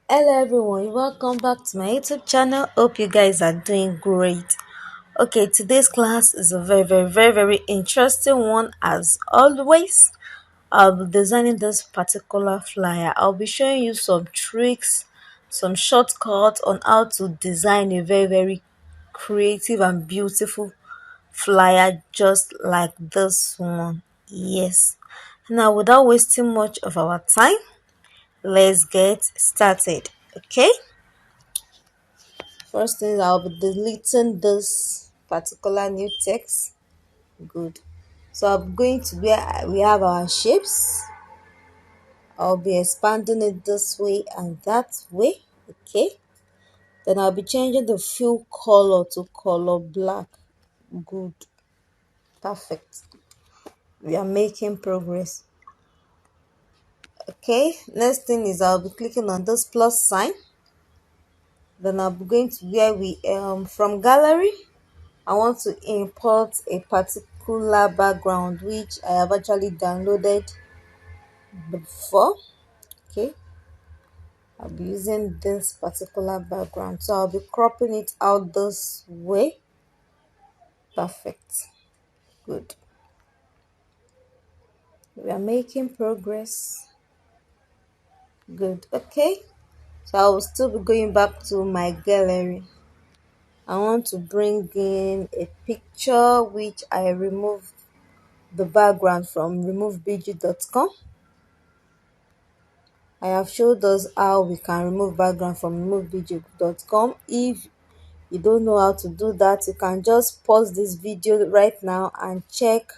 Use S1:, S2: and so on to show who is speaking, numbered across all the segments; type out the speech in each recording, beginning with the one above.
S1: Hello everyone, welcome back to my YouTube channel. Hope you guys are doing great. Okay, today's class is a very interesting one as always. I'll be designing this particular flyer. I'll be showing you some tricks, some shortcuts on how to design a very creative and beautiful flyer just like this one. Yes. Now, without wasting much of our time, let's get started. Okay. First thing, I'll be deleting this particular new text. Good. So I'm going to where we have our shapes. I'll be expanding it this way and that way. Okay. Then I'll be changing the fill color to color black. Good. Perfect. We are making progress. Okay. Next thing is I'll be clicking on this plus sign. Then I'll be going to where we from gallery. I want to import a particular background which I have actually downloaded before. Okay, I'll be using this particular background, so I'll be cropping it out this way. Perfect. Good. We are making progress. Good. Okay, so I will still be going back to my gallery. I want to bring in a picture which I removed the background from removebg.com. I have showed us how we can remove background from removebg.com. If you don't know how to do that, you can just pause this video right now and check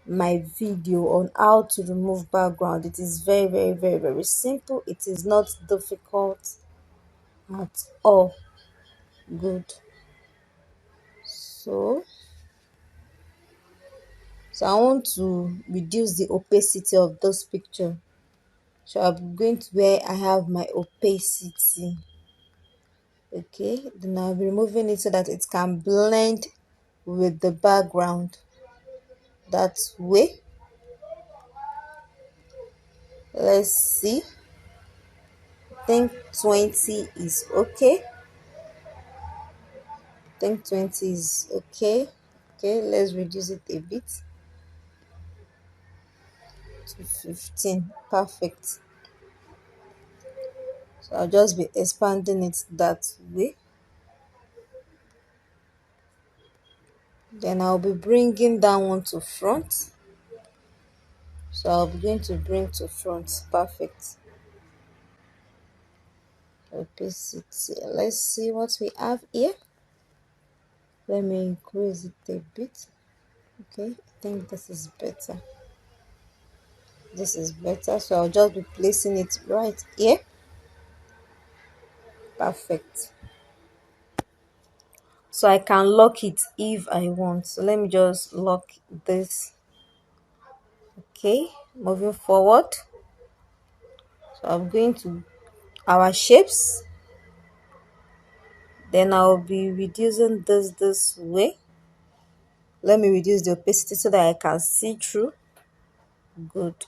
S1: my video on how to remove background. It is very simple. It is not difficult at all. Good. So I want to reduce the opacity of this picture. So I'm going to where I have my opacity. Okay, then I'll be removing it so that it can blend with the background that way. Let's see. I think 20 is okay. I think 20 is okay. Okay, let's reduce it a bit to 15. Perfect. So I'll just be expanding it that way. Then I'll be bringing that one to front. So I'll be going to bring to front. Perfect. Opacity. Let's see what we have here. Let me increase it a bit. Okay, I think this is better. This is better, so I'll just be placing it right here. Perfect. So I can lock it if I want. So let me just lock this. Okay, moving forward. So I'm going to our shapes. Then I'll be reducing this way. Let me reduce the opacity so that I can see through. Good.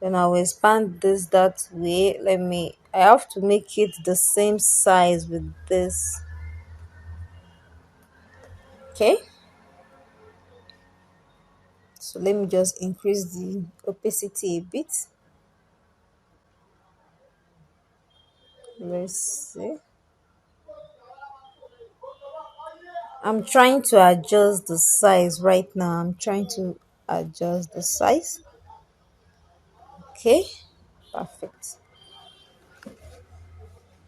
S1: Then I will expand this that way. I have to make it the same size with this. Okay, so let me just increase the opacity a bit. Let's see. I'm trying to adjust the size right now. I'm trying to adjust the size. Okay, perfect.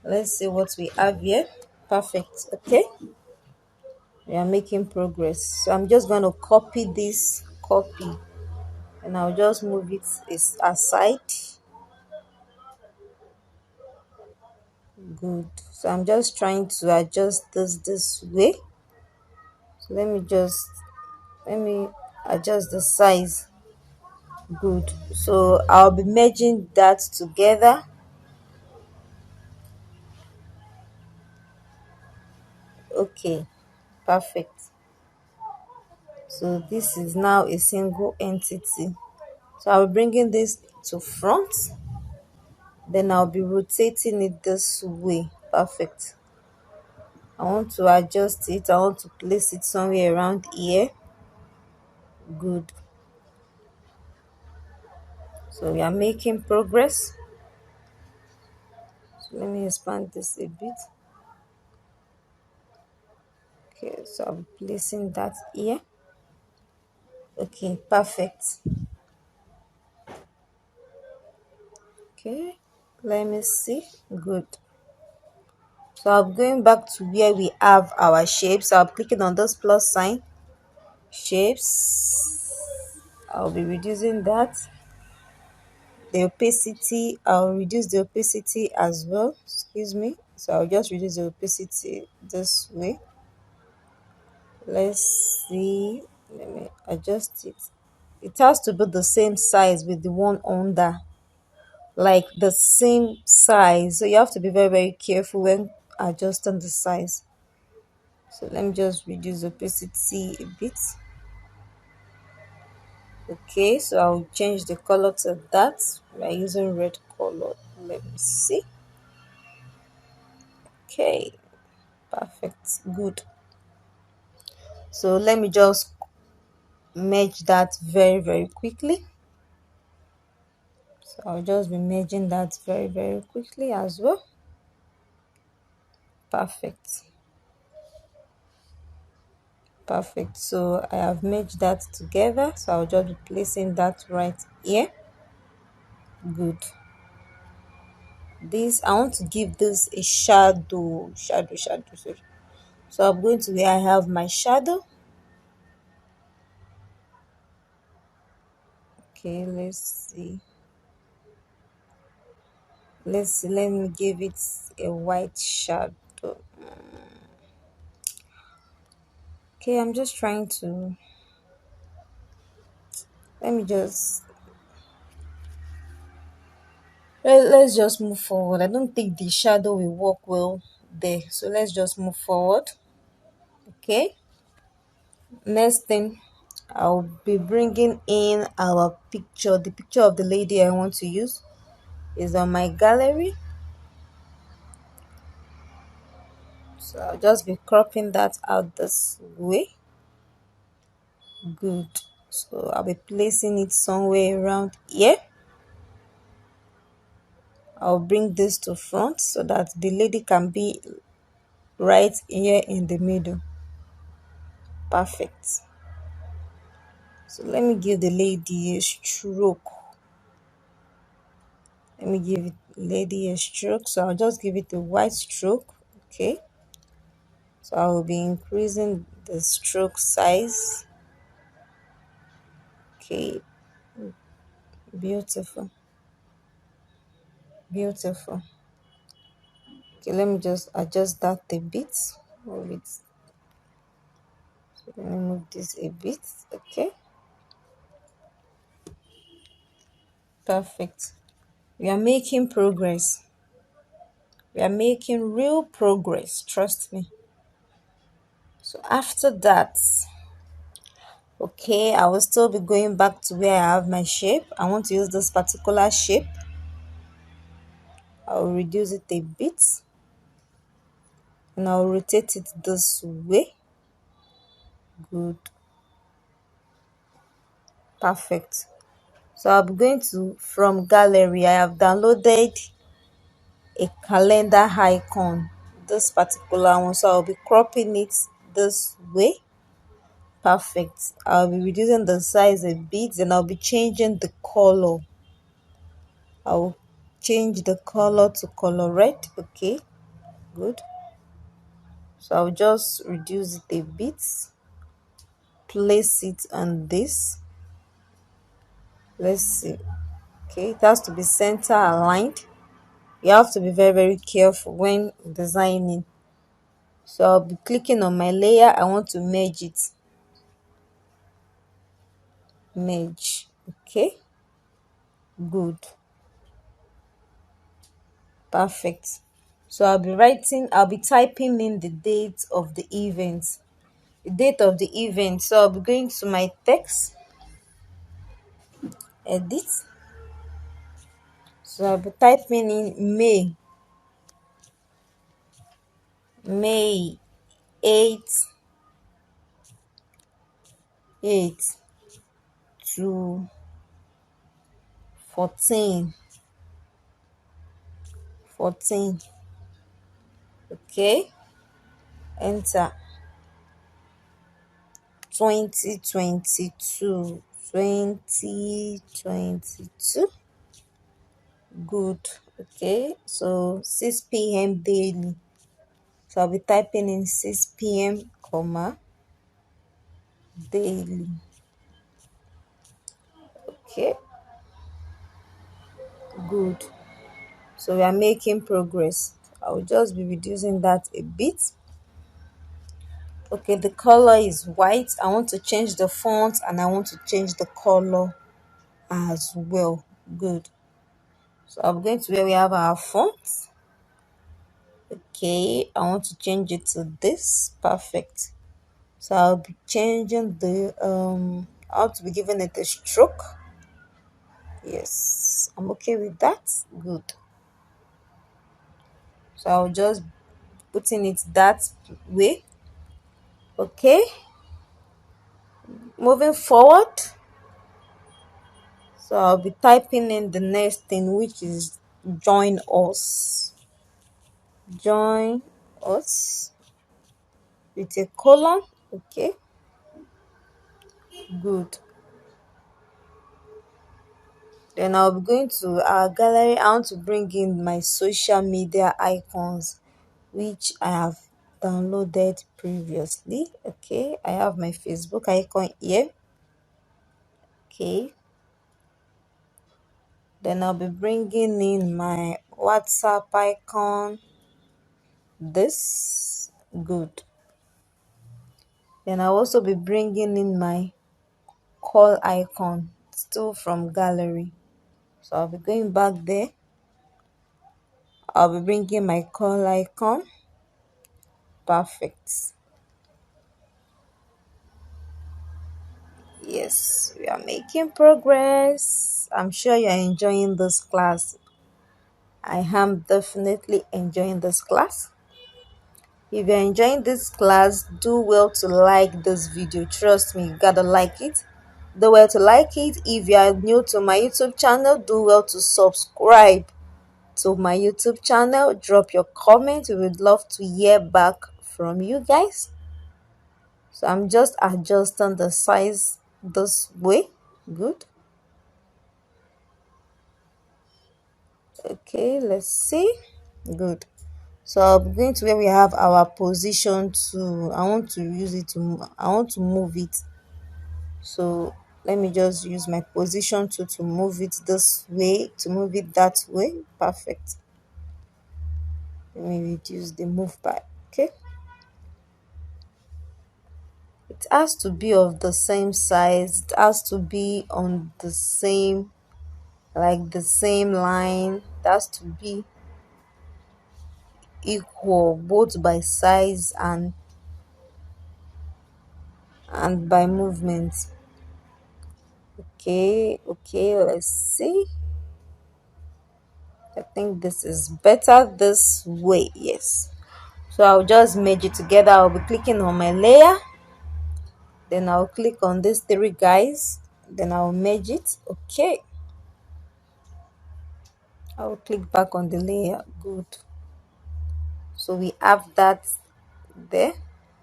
S1: Let's see what we have here. Perfect. Okay, we are making progress. So I'm just going to copy this copy and I'll just move it aside. Good. So I'm just trying to adjust this way. So let me adjust the size. Good. So I'll be merging that together. Okay, perfect. So this is now a single entity. So I'll be bringing this to front. Then I'll be rotating it this way. Perfect. I want to adjust it. I want to place it somewhere around here. Good. So we are making progress. So let me expand this a bit. Okay, so I'm placing that here. Okay, perfect. Okay, let me see. Good. So I'm going back to where we have our shapes. So I'm clicking on this plus sign. Shapes. I'll be reducing that. The opacity, I'll reduce the opacity as well. Excuse me. So I'll just reduce the opacity this way. Let's see. Let me adjust it. It has to be the same size with the one under, like the same size. So you have to be very, very careful when adjusting the size. So let me just reduce the opacity a bit. Okay, so I'll change the color to that by using red color. Let me see. Okay, perfect. Good. So let me just merge that very, very quickly. So I'll just be merging that very, very quickly as well. Perfect. Perfect. So I have merged that together. So I'll just be placing that right here. Good. This, I want to give this a shadow. Sorry. So I'm going to where I have my shadow. Okay, let's see. Let me give it a white shadow. Okay, I'm just trying to, let me just, let's just move forward. I don't think the shadow will work well there, so let's just move forward. Okay, next thing, I'll be bringing in our picture. The picture of the lady I want to use is on my gallery, so I'll just be cropping that out this way. Good. So I'll be placing it somewhere around here. I'll bring this to front so that the lady can be right here in the middle. Perfect. So let me give the lady a stroke. Let me give it lady a stroke. So I'll just give it a white stroke. Okay. So I will be increasing the stroke size. Okay. Beautiful. Beautiful. Okay, let me just adjust that a bit. Move it. So let me move this a bit. Okay. Perfect. We are making progress. We are making real progress. Trust me. So after that, okay, I will still be going back to where I have my shape. I want to use this particular shape. I'll reduce it a bit and I'll rotate it this way. Good. Perfect. So I'll be going to, from gallery, I have downloaded a calendar icon, this particular one. So I'll be cropping it this way. Perfect. I'll be reducing the size a bit and I'll be changing the color. I'll change the color to color red. Okay, good. So I'll just reduce it a bit, place it on this. Let's see. Okay, it has to be center aligned. You have to be very, very careful when designing. So I'll be clicking on my layer. I want to merge it. Merge. Okay, good. Perfect. So I'll be typing in the date of the event. The date of the event. So I'll be going to my text, edit. So I'll be typing in May 8, 8 to 14, 14. Okay, enter. 2022, 2022. Good. Okay, so 6 p.m. daily. So I'll be typing in 6 p.m. comma daily. Okay, good. So we are making progress. I will just be reducing that a bit. Okay, the color is white. I want to change the font and I want to change the color as well. Good. So I'm going to where we have our font. Okay, I want to change it to this. Perfect. So I'll be changing the I want to be giving it a stroke. Yes, I'm okay with that. Good. So I'll just putting it that way. Okay, moving forward. So I'll be typing in the next thing, which is join us. Join us with a colon. Okay, good. Then I'll be going to our gallery. I want to bring in my social media icons, which I have downloaded previously. Okay, I have my Facebook icon here. Okay, then I'll be bringing in my WhatsApp icon. This good. Then I'll also be bringing in my call icon, still from gallery. So I'll be going back there. I'll be bringing my call icon. Perfect. Yes, we are making progress. I'm sure you're enjoying this class. I am definitely enjoying this class. If you're enjoying this class, do well to like this video. Trust me, you gotta like it. Do well to like it. If you are new to my YouTube channel, do well to subscribe to my YouTube channel. Drop your comment. We would love to hear back from you guys. So I'm just adjusting the size this way. Good. Okay, let's see. Good. So I'm going to where we have our position to, I want to use it to, I want to move it. So let me just use my position to move it this way, to move it that way. Perfect. Let me reduce the move by. Okay. It has to be of the same size. It has to be on the same, like the same line. It has to be equal both by size and by movement. Okay, let's see. I think this is better this way. Yes. So I'll just merge it together. I'll be clicking on my layer. Then I'll click on these three guys. Then I'll merge it. Okay. I'll click back on the layer. Good. So we have that there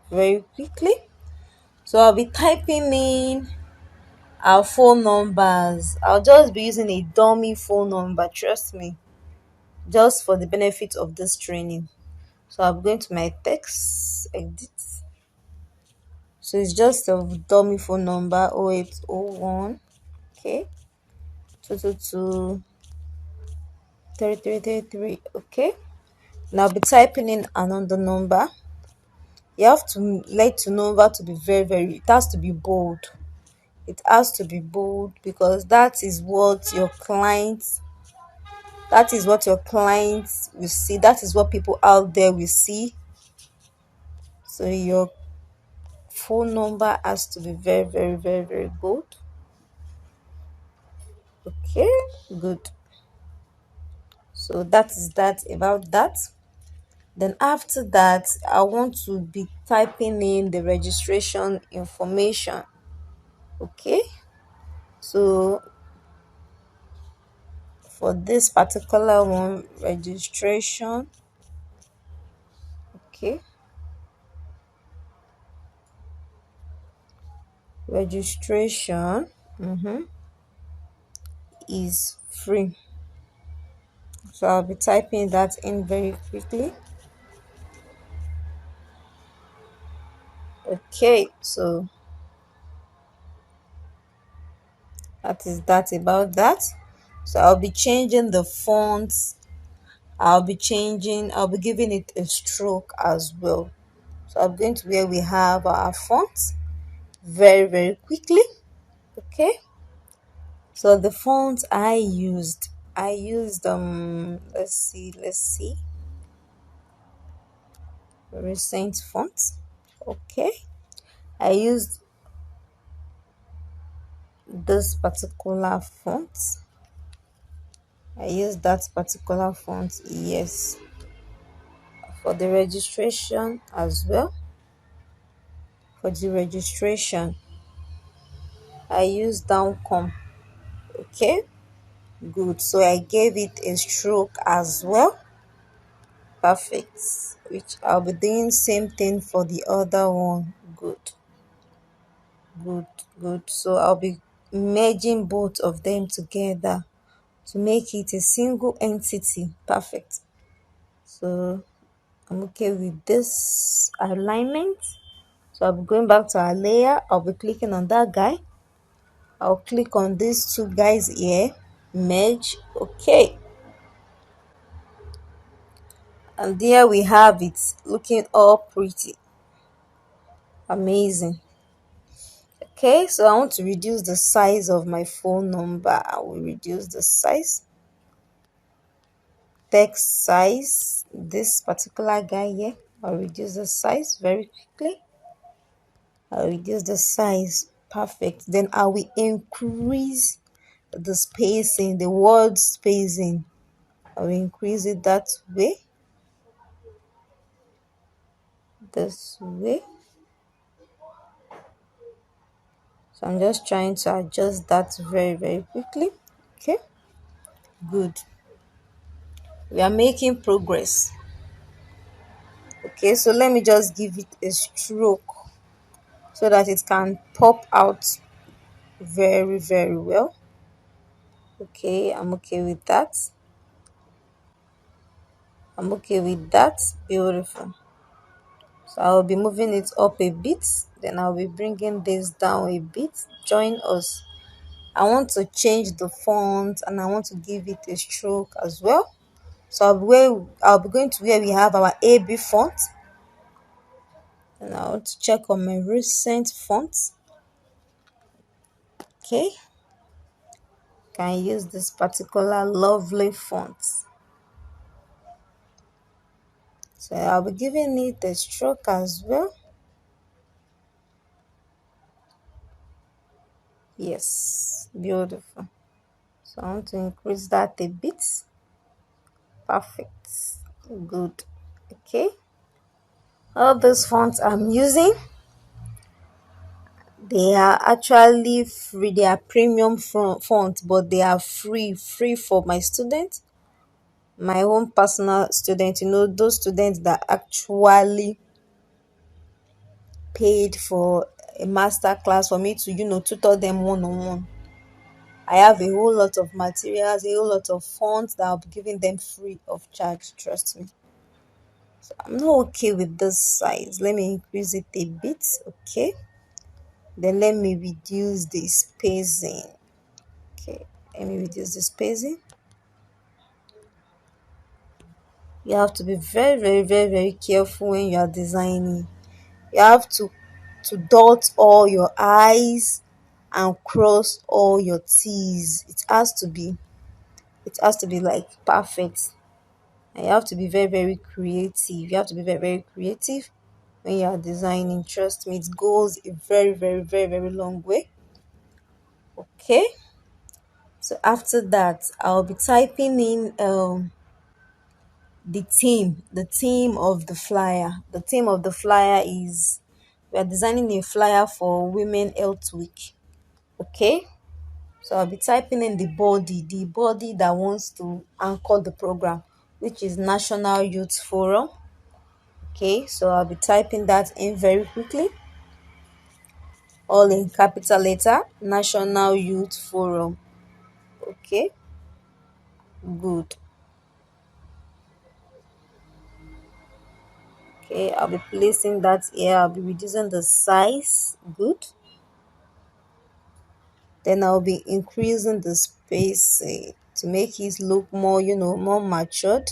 S1: very quickly. So I'll be typing in our phone numbers. I'll just be using a dummy phone number. Trust me. Just for the benefit of this training. So I'm going to my text, edit. So it's just a dummy phone number 0801. Okay. 222 3333. Okay. Now I'll be typing in another number. You have to let the number to be it has to be bold. It has to be bold because that is what your clients will see. That is what people out there will see. So your phone number has to be very bold. Okay, good. So that is that about that. Then after that, I want to be typing in the registration information. Okay, so for this particular one, registration. Okay, registration is free. So I'll be typing that in very quickly. Okay, so that is that about that. So I'll be changing the fonts. I'll be giving it a stroke as well. So I'm going to where we have our fonts very, very quickly. Okay. So the fonts I used let's see recent fonts. Okay. I used this particular font. I used that particular font, yes, for the registration as well. For the registration, I used downcom. Okay, good. So I gave it a stroke as well. Perfect. Which I'll be doing same thing for the other one. Good, good, good. So I'll be merging both of them together to make it a single entity. Perfect. So I'm okay with this alignment. So I'll be going back to our layer. I'll be clicking on that guy. I'll click on these two guys here. Merge. Okay. And there we have it. Looking all pretty. Amazing. Okay. So I want to reduce the size of my phone number. I will reduce the size. Text size. This particular guy here. I'll reduce the size very quickly. I'll reduce the size. Perfect. Then I will increase the spacing, the word spacing. I will increase it that way, this way. So I'm just trying to adjust that very, very quickly. Okay, good. We are making progress. Okay, so let me just give it a stroke so that it can pop out very, very well. Okay, I'm okay with that. I'm okay with that. Beautiful. So I'll be moving it up a bit, then I'll be bringing this down a bit. Join us. I want to change the font and I want to give it a stroke as well. So I'll be going to where we have our AB font, and I want to check on my recent fonts. Okay, can use this particular lovely font. So I'll be giving it a stroke as well. Yes, beautiful. So I want to increase that a bit. Perfect. Good. Okay. All those fonts I'm using, they are actually free. They are premium fonts, but they are free for my students, my own personal students. Those students that actually paid for a master class for me to, tutor them one on one. I have a whole lot of materials, a whole lot of fonts that I'll be giving them free of charge. Trust me. So I'm not okay with this size. Let me increase it a bit. Okay. Then let me reduce the spacing. Okay, let me reduce the spacing. You have to be very, very, very, very careful when you are designing. You have to dot all your I's and cross all your T's. It has to be like perfect. And you have to be very, very creative. You have to be very, very creative when you are designing. Trust me, it goes a very, very, very, very long way. Okay. So after that, I'll be typing in the theme of the flyer. The theme of the flyer is we are designing a flyer for Women Health Week. Okay, so I'll be typing in the body that wants to anchor the program, which is National Youth Forum. Okay, so I'll be typing that in very quickly, all in capital letter, National Youth Forum. Okay, good. Okay, I'll be placing that here. I'll be reducing the size. Good. Then I'll be increasing the spacing to make it look more, more matured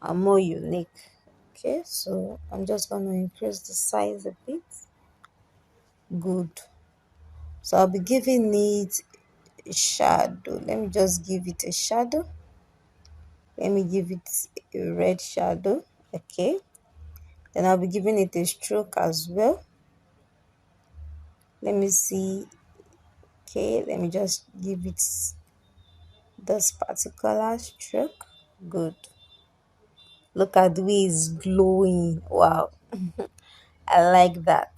S1: and more unique. Okay, so I'm just going to increase the size a bit. Good. So I'll be giving it a shadow. Let me just give it a shadow. Let me give it a red shadow. Okay. Then I'll be giving it a stroke as well. Let me see. Okay, let me just give it this particular stroke. Good. Look at the way it's glowing. Wow. I like that.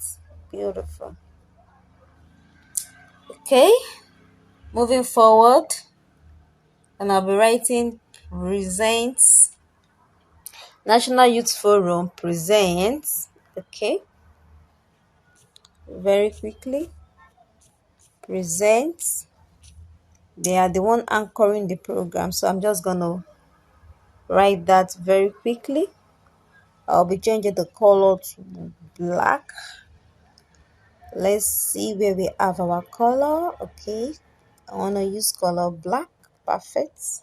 S1: Beautiful. Okay, moving forward, and I'll be writing presents. National Youth Forum presents. Okay, very quickly. Presents. They are the one anchoring the program, so I'm just gonna write that very quickly. I'll be changing the color to black. Let's see where we have our color. Okay, I want to use color black. Perfect.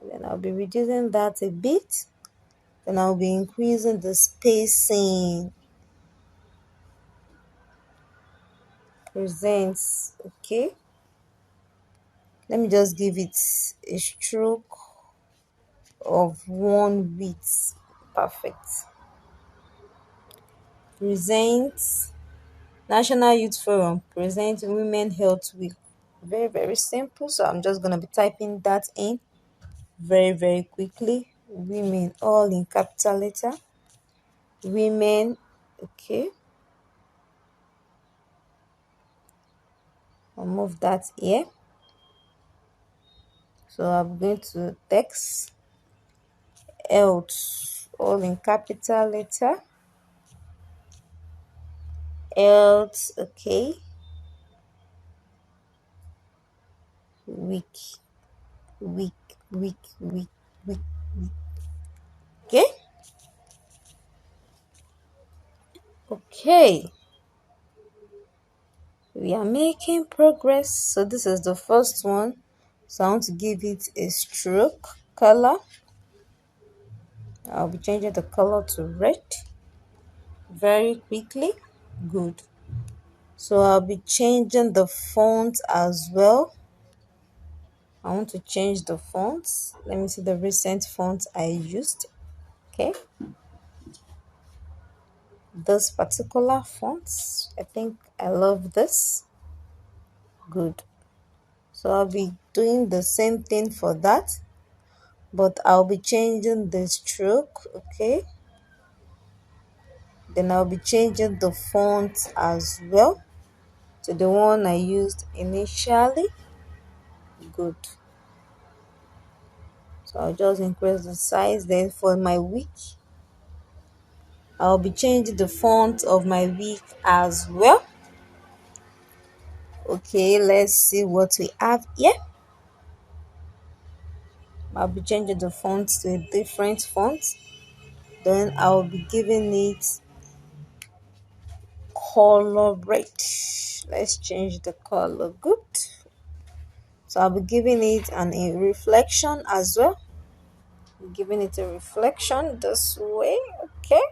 S1: Then I'll be reducing that a bit. Then I'll be increasing the spacing. Presents. Okay, let me just give it a stroke of 1 width. Perfect. Presents. National Youth Forum presents Women Health Week. Very, very simple. So I'm just going to be typing that in very, very quickly. Women, all in capital letter. Women. Okay, I'll move that here. So I'm going to text health, all in capital letter. Health. Okay, week, week, week, week, week. Okay, okay. We are making progress. So this is the first one. So I want to give it a stroke color. I'll be changing the color to red very quickly. Good. So I'll be changing the font as well. I want to change the fonts. Let me see the recent font I used. Okay, this particular font, I think I love this. Good. So I'll be doing the same thing for that, but I'll be changing the stroke. Okay, then I'll be changing the font as well to the one I used initially. Good. So I'll just increase the size. Then for my week, I'll be changing the font of my week as well. Okay, let's see what we have here. I'll be changing the font to a different font. Then I'll be giving it color red. Let's change the color. Good. So I'll be giving it a reflection as well. Giving it a reflection this way. Okay.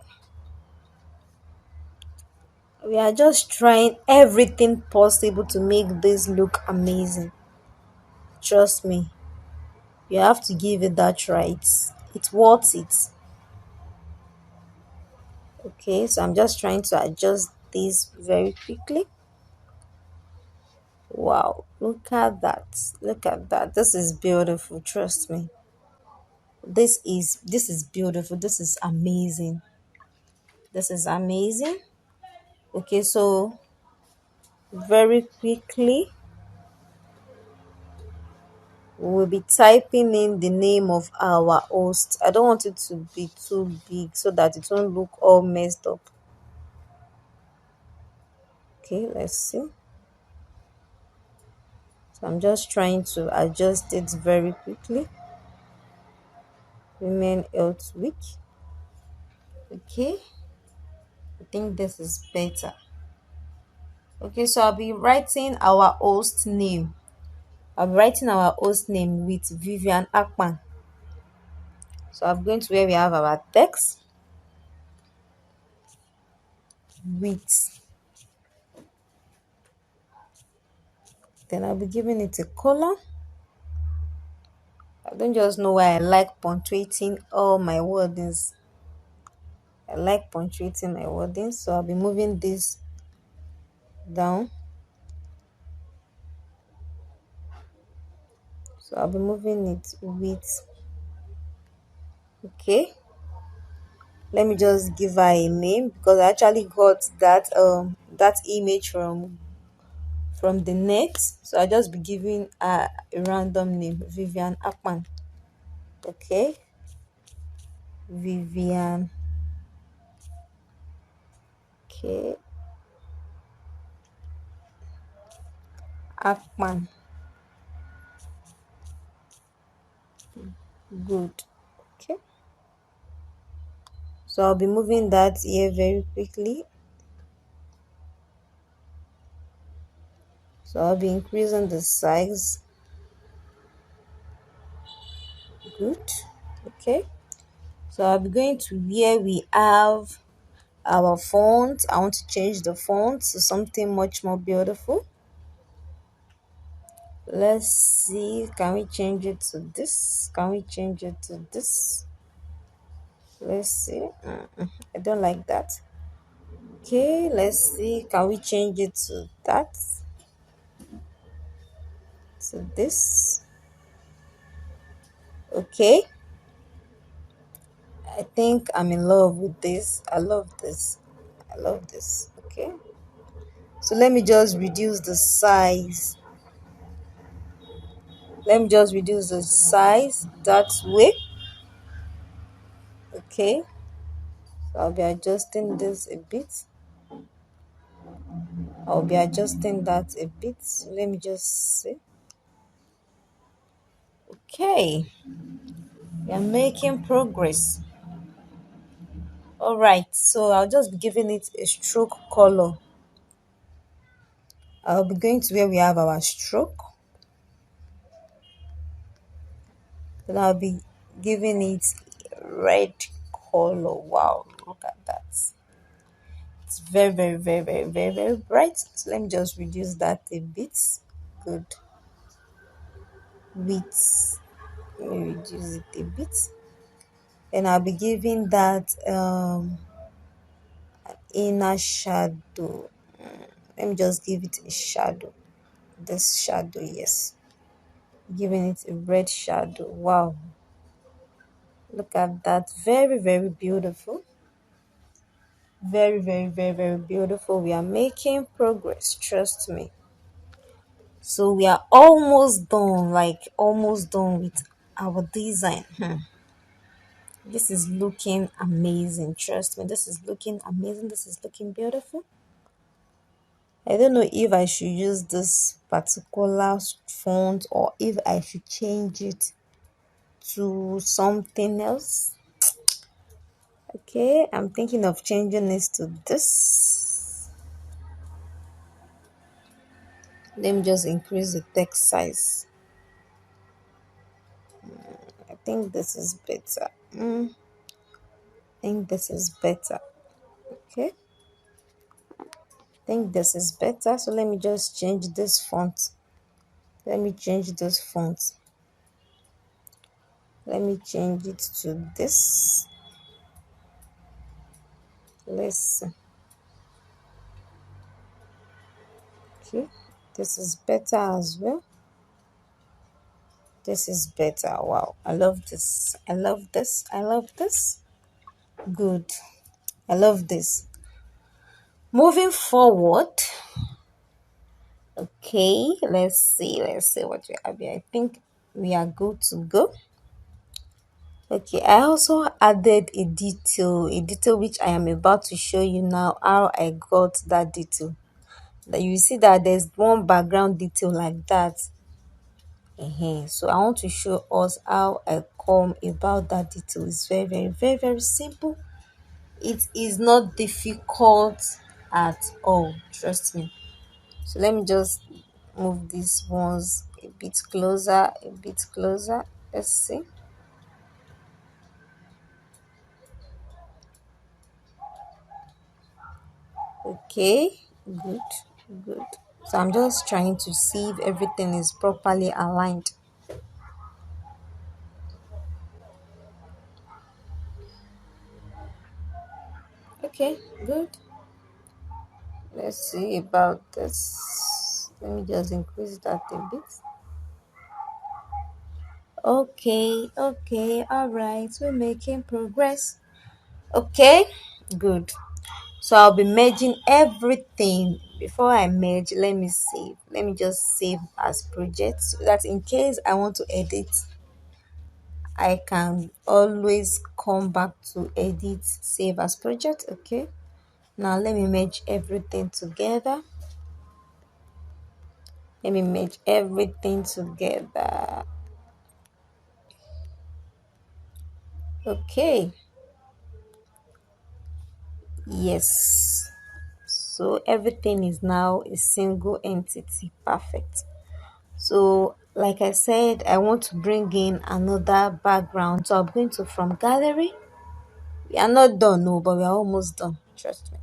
S1: We are just trying everything possible to make this look amazing. Trust me. You have to give it that try. It's worth it. Okay, so I'm just trying to adjust this very quickly. Wow, look at that. Look at that. This is beautiful. Trust me. This is beautiful. This is amazing. This is amazing. Okay, so very quickly we'll be typing in the name of our host. I don't want it to be too big so that it won't look all messed up. Okay, let's see. So I'm just trying to adjust it very quickly. Women Health Week. Okay, I think this is better. Okay, so I'll be writing our host name. I'll be writing our host name with Vivian Akpan. So I'm going to where we have our text with, then I'll be giving it a color. I don't just know why I like punctuating all my wordings. I like punctuating my wordings, so I'll be moving this down. So I'll be moving it with, okay. Let me just give her a name because I actually got that image from the net. So I just be giving her a random name, Vivian Akpan. Okay, Vivian. Okay, Akpan. Good. Okay. So I'll be moving that here very quickly. So I'll be increasing the size. Good. Okay. So I'll be going to where we have our font. I want to change the font to something much more beautiful. Let's see. Can we change it to this? Can we change it to this? Let's see. I don't like that. Okay, let's see. Can we change it to that? To this? Okay. I think I'm in love with this. I love this. I love this. Okay. So let me just reduce the size. Let me just reduce the size that way. Okay. So I'll be adjusting this a bit. I'll be adjusting that a bit. Let me just see. Okay. We are making progress. All right. So I'll just be giving it a stroke color. I'll be going to where we have our stroke. Then I'll be giving it red color. Wow, look at that. It's very, very, very, very, very, very bright. So let me just reduce that a bit. Good. Width. Let me reduce it a bit. And I'll be giving that inner shadow. Let me just give it a shadow. This shadow, yes. Giving it a red shadow. Wow. Look at that. Very, very beautiful. Very, very, very, very beautiful. We are making progress. Trust me. So we are almost done, like almost done with our design. This is looking amazing. Trust me, this is looking amazing. This is looking beautiful. I don't know if I should use this particular font or if I should change it to something else. Okay, I'm thinking of changing this to this. Let me just increase the text size. I think this is better. I think this is better. Okay. I think this is better. So let me just change this font. Let me change this font. Let me change it to this. Let's see. Okay. This is better as well. This is better. Wow. I love this. I love this. I love this. Good. I love this. Moving forward. Okay. Let's see. Let's see what we have here. I think we are good to go. Okay. I also added a detail which I am about to show you now how I got that detail. That you see that there's one background detail like that. So I want to show us how I come about that detail. It's very, very, very, very simple. It is not difficult at all. Trust me. So let me just move these ones a bit closer, a bit closer. Let's see. Okay, good, good. So I'm just trying to see if everything is properly aligned. Okay, good. Let's see about this. Let me just increase that a bit. Okay, okay, all right, we're making progress. Okay, good. So I'll be merging everything. Before I merge, let me save. Let me just save as project so that in case I want to edit, I can always come back to edit, save as project. Okay. Now let me merge everything together. Let me merge everything together. Okay. Yes. So everything is now a single entity. Perfect. So like I said, I want to bring in another background. So I'm going to from gallery. We are not done, no, but we are almost done. Trust me.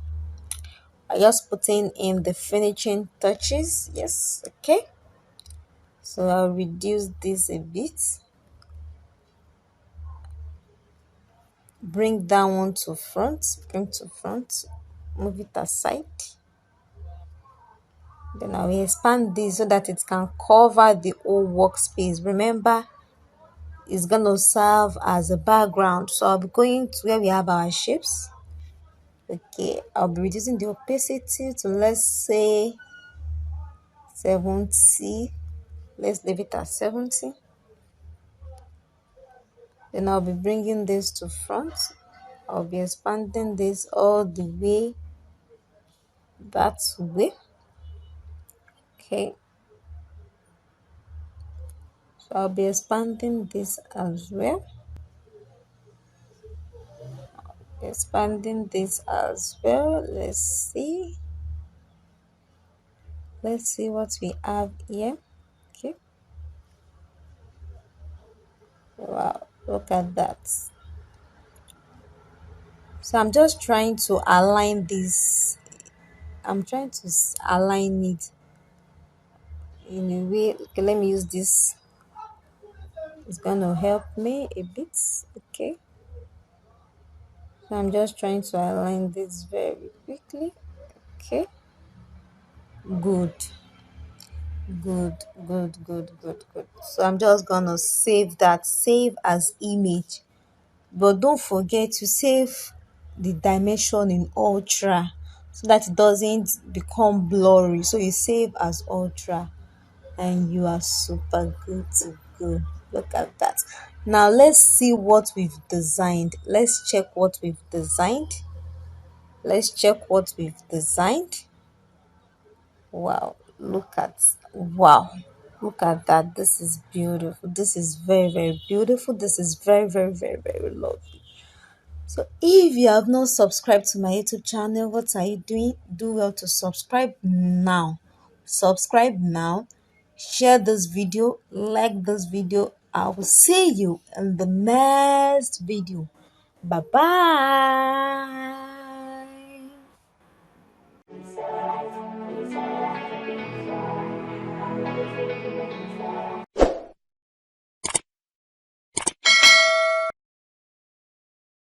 S1: I just putting in the finishing touches. Yes. Okay. So I'll reduce this a bit. Bring that one to front. Bring to front. Move it aside. Then I will expand this so that it can cover the whole workspace. Remember, it's gonna serve as a background. So I'll be going to where we have our shapes. Okay, I'll be reducing the opacity to, let's say, 70. Let's leave it at 70. Then I'll be bringing this to front. I'll be expanding this all the way that way. Okay, so I'll be expanding this as well. Expanding this as well. Let's see what we have here. Okay, wow, look at that. So I'm just trying to align this. I'm trying to align it in a way. Okay, let me use this. It's gonna help me a bit. Okay, so I'm just trying to align this very quickly. Okay, good, good, good, good, good, good. So I'm just gonna save that. Save as image, but don't forget to save the dimension in ultra so that it doesn't become blurry. So you save as ultra and you are super good to go. Look at that. Now let's see what we've designed. Let's check what we've designed. Let's check what we've designed. Wow, wow. Look at that. This is beautiful. This is very, very beautiful. This is very, very, very, very lovely. So if you have not subscribed to my YouTube channel, what are you doing? Do well to subscribe now. Subscribe now. Share this video. Like this video. I will see you in the next video. Bye bye.